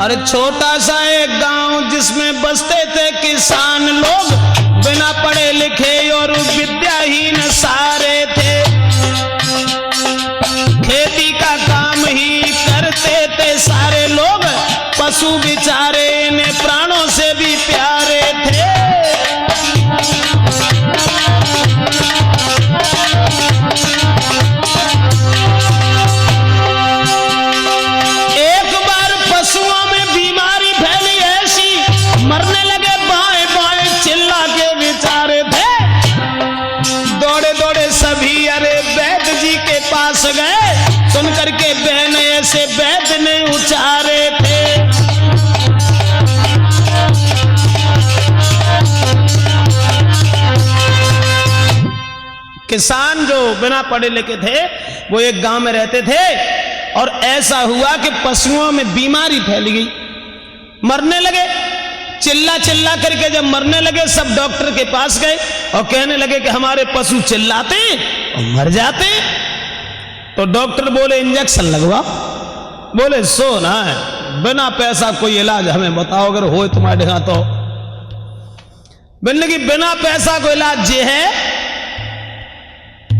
अरे छोटा सा एक गांव जिसमें बसते थे किसान लोग, बिना पढ़े लिखे और विद्याहीन सारे थे। खेती का काम ही करते थे सारे लोग, पशु बेचारे इन्हें प्राणों से भी प्यारे थे। एक बार पशुओं में बीमारी फैली ऐसी, मरने लगे बाएं बाएं चिल्ला के बेचारे थे। दौड़े दौड़े सभी अरे वैद्य जी के पास गए, सुन करके बहन ऐसे वैद्य ने उचारे थे। किसान जो बिना पढ़े लिखे थे वो एक गांव में रहते थे, और ऐसा हुआ कि पशुओं में बीमारी फैल गई, मरने लगे। चिल्ला चिल्ला करके जब मरने लगे, सब डॉक्टर के पास गए और कहने लगे कि हमारे पशु चिल्लाते और मर जाते। तो डॉक्टर बोले इंजेक्शन लगवाओ। बोले सो ना है, बिना पैसा कोई इलाज हमें बताओ, अगर हो तुम्हारे यहाँ तो। बोलने की बिना पैसा कोई इलाज ये है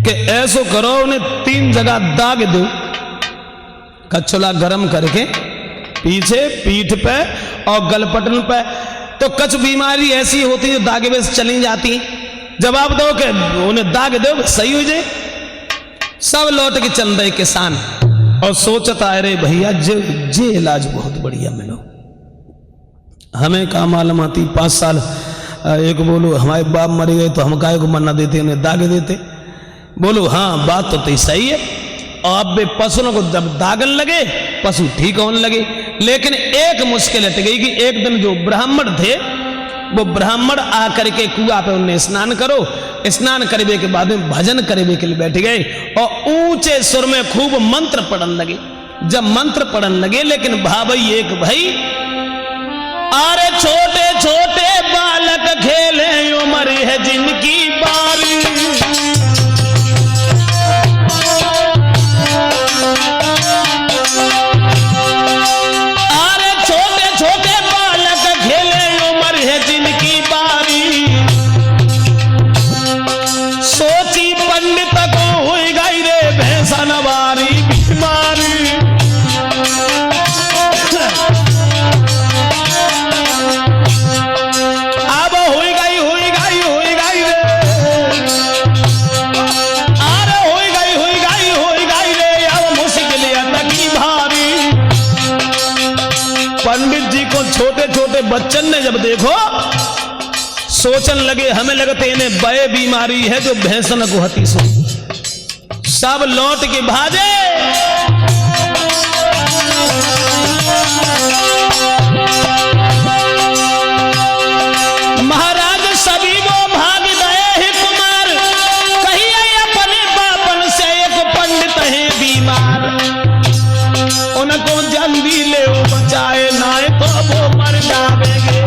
कि ऐसो करो, उन्हें 3 जगह दाग दो, कछुला गरम करके पीछे, पीठ पे और गलपटन पे। तो कुछ बीमारी ऐसी होती है जो दागे में चली जाती, जवाब दो कि उन्हें दाग दो सही हो जाए। सब लौट के चल रहे किसान और सोचता अरे भैया जे इलाज बहुत बढ़िया मिलो, हमें का मालूम आती 5 साल। एक बोलो हमारे बाप मर गए तो हम काहे को मरना देते, उन्हें दाग देते। बोलो हाँ बात तो सही है। और अब पशुओं को जब दागन लगे पशु ठीक होने लगे। लेकिन एक मुश्किल हट गई कि एक दिन जो ब्राह्मण थे वो ब्राह्मण आकर के कुआं पे उन्हें स्नान करो, स्नान करने के बाद में भजन करने के लिए बैठ गए और ऊंचे सुर में खूब मंत्र पढ़न लगे। जब मंत्र पढ़न लगे, लेकिन भाई एक भाई, अरे छोटे छोटे बालक खेले उम्र है जिनकी बारी, अरे छोटे छोटे बालक खेले उम्र है जिनकी बारी, सोची पंडित को हुई गई रे भैंसा नवारी बीमारी। अब हुई गई रे, अरे हुई गई रे, अब मुश्किल अटकी भारी। पंडित जी को छोटे छोटे बच्चन ने जब देखो, सोचन लगे हमें लगते इन्हें बय बीमारी है जो भैंसन को हती सो। सब लौट के भागे। महाराज सभी वो भाग गए ही कुमार, कहिए अपने बापन से एक पंडित है बीमार, उनको जल्दी ले बचाए ना तो वो मर जावेंगे,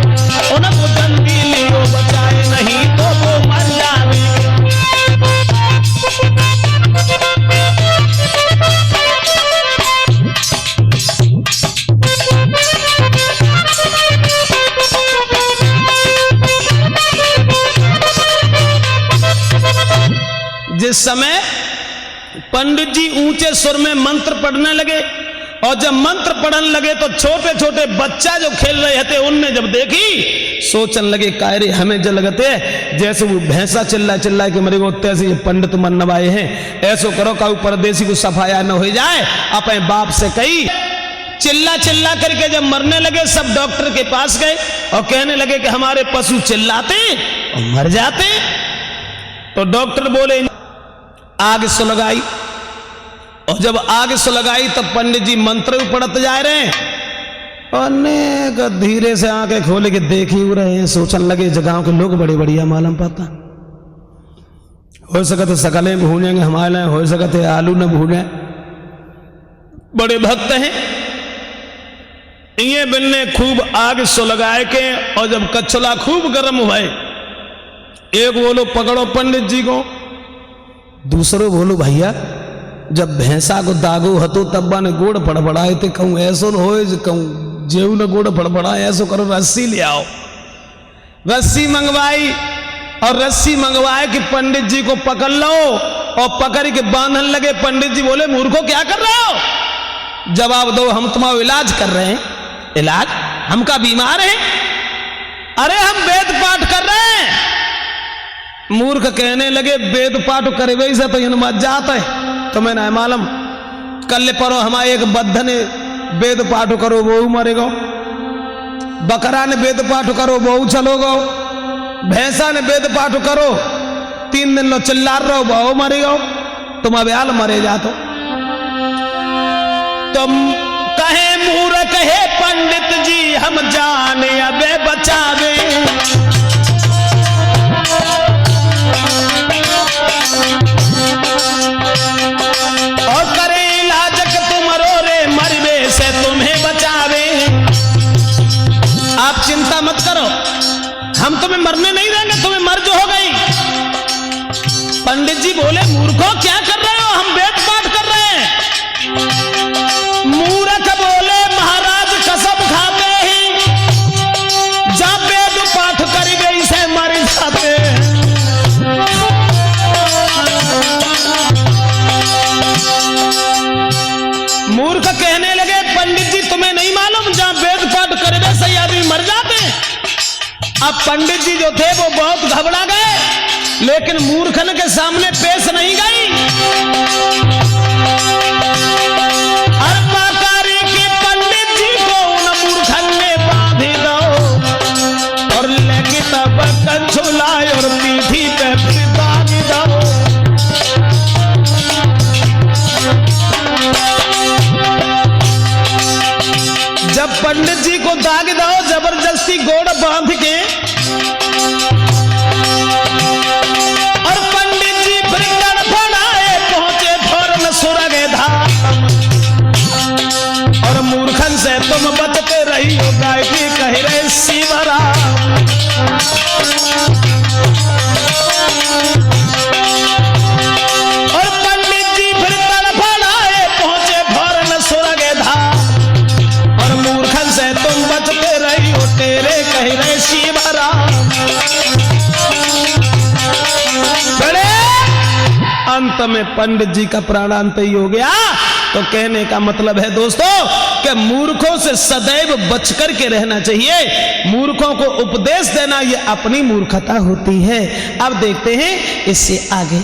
उनको जल्दी ले बचाए नहीं तो वो मर जावेंगे। जिस समय पंडित जी ऊंचे सुर में मंत्र पढ़ने लगे, और जब मंत्र पढ़ने लगे तो छोटे छोटे बच्चा जो खेल रहे थे उनने जब देखी, सोचने लगे कायरे हमें जो लगते जैसे वो भैंसा चिल्ला चिल्ला के मरे होते ऐसे ये पंडित मन नवाए हैं, ऐसो करो का परदेसी को सफाया न हो जाए। अपने बाप से कही, चिल्ला चिल्ला करके जब मरने लगे, सब डॉक्टर के पास गए और कहने लगे कि हमारे पशु चिल्लाते और मर जाते। तो डॉक्टर बोले आग सुलगाई, और जब आग सुलगाई तब पंडित जी मंत्र पढ़ते जा रहे हैं, अनेक धीरे से आंखें खोले के देख ही रहे हैं। सोचने लगे जगह के लोग बड़े बढ़िया मालूम पाता, हो सकते सकलें भूनेंगे हमारे, हो सकते आलू न भूने, बड़े भक्त हैं। ये बिन्ने खूब आग सुलगाए के, और जब कछुला खूब गर्म हुए, एक बोलो पकड़ो पंडित जी को, दूसरो बोलो भैया जब भैंसा को दागो हतो तब ने गोड़ पड़पड़ाए थे, कहूँ ऐसो न हो कहूँ जेऊ न गोड़ फड़फड़ा, ऐसो करो रस्सी ले आओ। रस्सी मंगवाई और रस्सी मंगवाए कि पंडित जी को पकड़ लो, और पकड़ के बांधन लगे। पंडित जी बोले मूर्खो क्या कर रहे हो, जवाब दो। हम तुम्हारा इलाज कर रहे हैं। इलाज? हम का बीमार हैं? अरे हम वेद पाठ कर रहे हैं। मूर्ख कहने लगे वेद पाठ करे वही से तो इन मत जाता है, तुम्हें ना मालूम। कल परो हमारे एक बद्ध ने वेद पाठ करो वो मरेगा, बकरा ने वेद पाठ करो वो चलोगो, भैंसा ने वेद पाठ करो 3 दिन लो चिल्ला रहो वो मरेगा, तुम अब्याल मरे जा। तो तुम कहे मूर्ख है पंडित जी हम जाने अबे बचावे, और करे इलाज तुमरो रे मरबे से तुम्हें बचावे। आप चिंता मत करो, हम तुम्हें मरने नहीं देंगे, तुम्हें मर्ज हो गई। पंडित जी बोले मूर्खों क्या कर रहे हो, हम वेद पाठ कर रहे हैं। मूर्ख बोले महाराज कसम खाते हैं, जब वेद पाठ कर गई से मर जाते। मूर्ख कहने लगे पंडित जी तुम्हें नहीं मालूम, जहां वेद पाठ करने से आदमी मर जाते। अब पंडित जी जो थे वो बहुत घबरा गए, लेकिन मूर्खन के सामने पेश नहीं गई। अर्पाकारी के पंडित जी को उन मूर्खन ने बांधी दो, और लेके तब कंछुलाए और पीठी पे फिर बांधी दो। जब पंडित जी को दाग दो, जबरदस्ती गोड़ बांध के, और पंडित जी फिर गड़बड़ाए पहुंचे फौरन सुरग धाम। और मूर्खन से तुम बचते रही हो, गाय की कह रहे शिवराम। और पंडित जी फिर गड़बड़ाए पहुंचे फौरन सुरग धाम, और मूर्खन से तुम बचते रही हो, तेरे कह रहे शिवराम। बड़े अंत में पंडित जी का प्राणांत ही हो गया। तो कहने का मतलब है दोस्तों कि मूर्खों से सदैव बचकर के रहना चाहिए। मूर्खों को उपदेश देना ये अपनी मूर्खता होती है। अब देखते हैं इससे आगे।